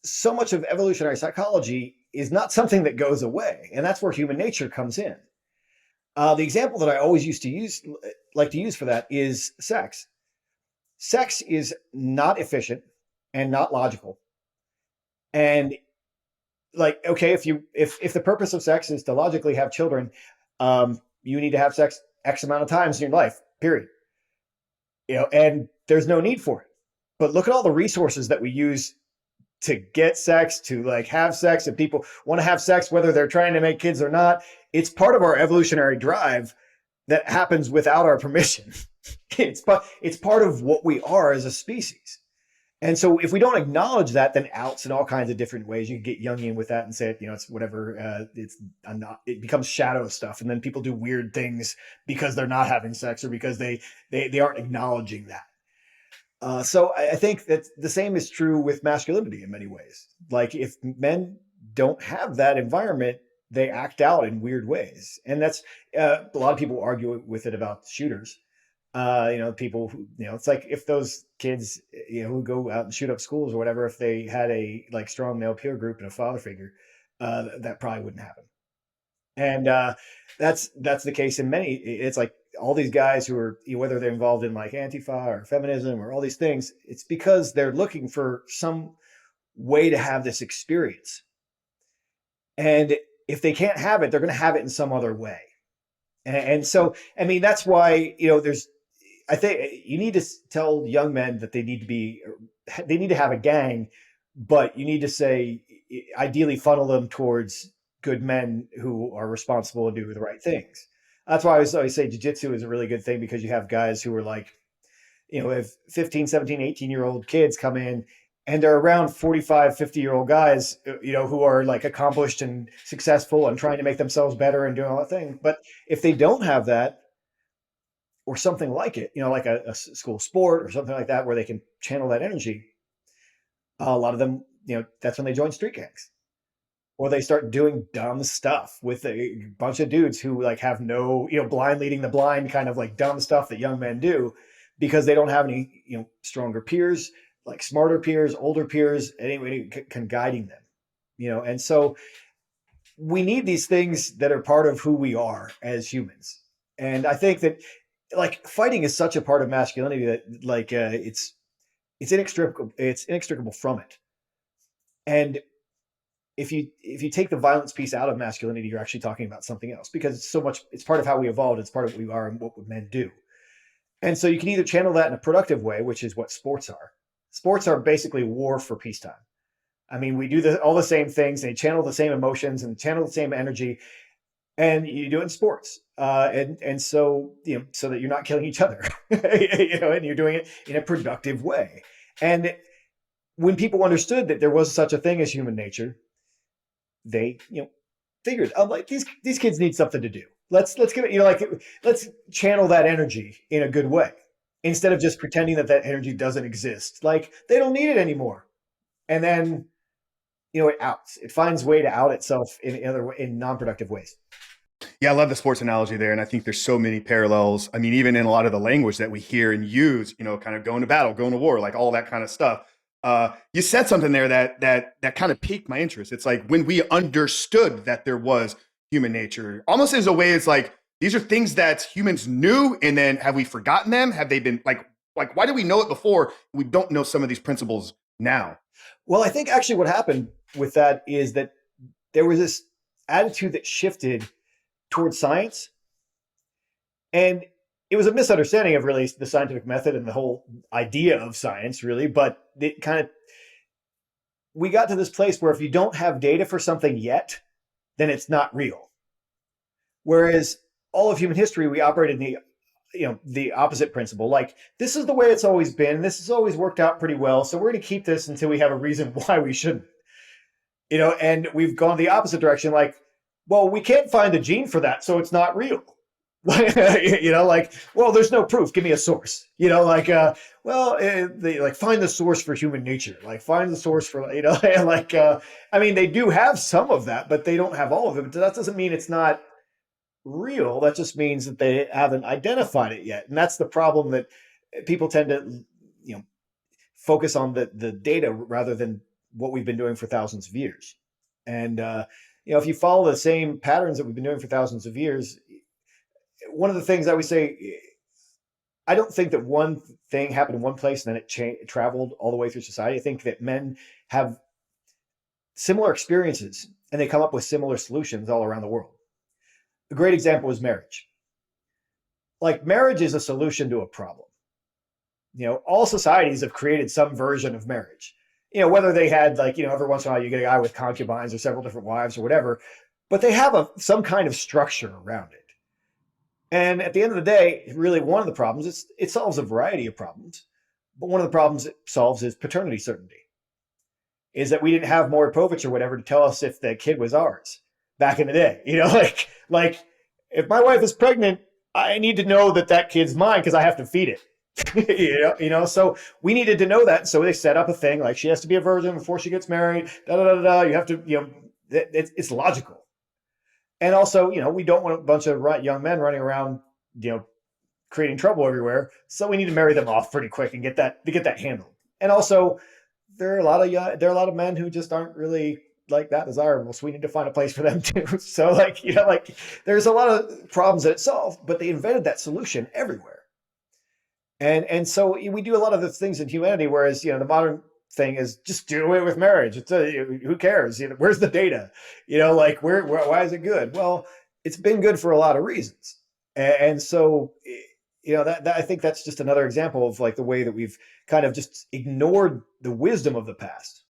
so much of evolutionary psychology is not something that goes away, and that's where human nature comes in. The example that I always used to use, like to use for that, is sex. Sex is not efficient and not logical. And like, okay, if the purpose of sex is to logically have children, you need to have sex X amount of times in your life, period. And there's no need for it. But look at all the resources that we use to get sex, to like have sex, and people want to have sex whether they're trying to make kids or not. It's part of our evolutionary drive that happens without our permission. It's part of what we are as a species. And so if we don't acknowledge that, then outs in all kinds of different ways. You can get Jungian with that and say, it's whatever. It becomes shadow stuff, and then people do weird things because they're not having sex or because they aren't acknowledging that. So I think that the same is true with masculinity in many ways. Like if men don't have that environment, they act out in weird ways, and that's a lot of people argue with it about shooters. People who, it's like if those kids, who go out and shoot up schools or whatever, if they had a like strong male peer group and a father figure, that probably wouldn't happen. And that's the case in many. It's like all these guys who are, whether they're involved in like Antifa or feminism or all these things, it's because they're looking for some way to have this experience. And if they can't have it, they're going to have it in some other way. And so, I mean, that's why, I think you need to tell young men that they need to have a gang, but you need to say, ideally funnel them towards good men who are responsible and do the right things. That's why I always say jujitsu is a really good thing, because you have guys who are like, if 15, 17, 18-year-old kids come in and they're around 45, 50-year-old guys, who are like accomplished and successful and trying to make themselves better and doing all that thing. But if they don't have that, or something like it, like a school sport or something like that, where they can channel that energy, a lot of them, that's when they join street gangs, or they start doing dumb stuff with a bunch of dudes who like have no, blind leading the blind kind of like dumb stuff that young men do, because they don't have any, stronger peers, like smarter peers, older peers, anybody can guiding them, and so we need these things that are part of who we are as humans. And I think that like fighting is such a part of masculinity that like it's inextricable from it. And if you take the violence piece out of masculinity, you're actually talking about something else, because it's part of how we evolved, it's part of what we are and what men do. And so you can either channel that in a productive way, which is what sports are. Sports are basically war for peacetime. I mean, we do all the same things, they channel the same emotions and channel the same energy, and you do it in sports. And so, so that you're not killing each other, and you're doing it in a productive way. And when people understood that there was such a thing as human nature, they, figured, I'm like, these kids need something to do. Let's give it, let's channel that energy in a good way, instead of just pretending that energy doesn't exist. Like they don't need it anymore. And then, it finds way to out itself in non-productive ways. Yeah, I love the sports analogy there. And I think there's so many parallels. I mean, even in a lot of the language that we hear and use, kind of going to battle, going to war, like all that kind of stuff. You said something there that kind of piqued my interest. It's like when we understood that there was human nature, almost as a way, it's like, these are things that humans knew. And then have we forgotten them? Have they been like, why did we know it before? We don't know some of these principles now. Well, I think actually what happened with that is that there was this attitude that shifted towards science. And it was a misunderstanding of really the scientific method and the whole idea of science, really. But we got to this place where if you don't have data for something yet, then it's not real. Whereas all of human history, we operated in the opposite principle. Like, this is the way it's always been. This has always worked out pretty well. So we're going to keep this until we have a reason why we shouldn't. And we've gone the opposite direction. Like, well, we can't find a gene for that, so it's not real. Well, there's no proof. Give me a source. Find the source for human nature. Like, find the source for, I mean, they do have some of that, but they don't have all of it. But that doesn't mean it's not real. That just means that they haven't identified it yet. And that's the problem, that people tend to, focus on the data rather than what we've been doing for thousands of years. And if you follow the same patterns that we've been doing for thousands of years, one of the things I would say, I don't think that one thing happened in one place and then it traveled all the way through society. I think that men have similar experiences and they come up with similar solutions all around the world. A great example is marriage. Like, marriage is a solution to a problem. All societies have created some version of marriage. Whether they had, like, every once in a while you get a guy with concubines or several different wives or whatever, but they have some kind of structure around it. And at the end of the day, really one of the problems, it solves a variety of problems, but one of the problems it solves is paternity certainty. Is that we didn't have Maury Povich or whatever to tell us if the kid was ours back in the day. Like if my wife is pregnant, I need to know that kid's mine because I have to feed it. So we needed to know that. So they set up a thing like she has to be a virgin before she gets married. You have to, it's logical. And also, we don't want a bunch of young men running around, creating trouble everywhere. So we need to marry them off pretty quick and get that handled. And also, there are a lot of men who just aren't really like that desirable. So we need to find a place for them too. So there's a lot of problems that it solved, but they invented that solution everywhere. And so we do a lot of the things in humanity, whereas, the modern thing is just do away with marriage. Who cares? Where's the data? Why is it good? Well, it's been good for a lot of reasons. And so, that I think that's just another example of like the way that we've kind of just ignored the wisdom of the past.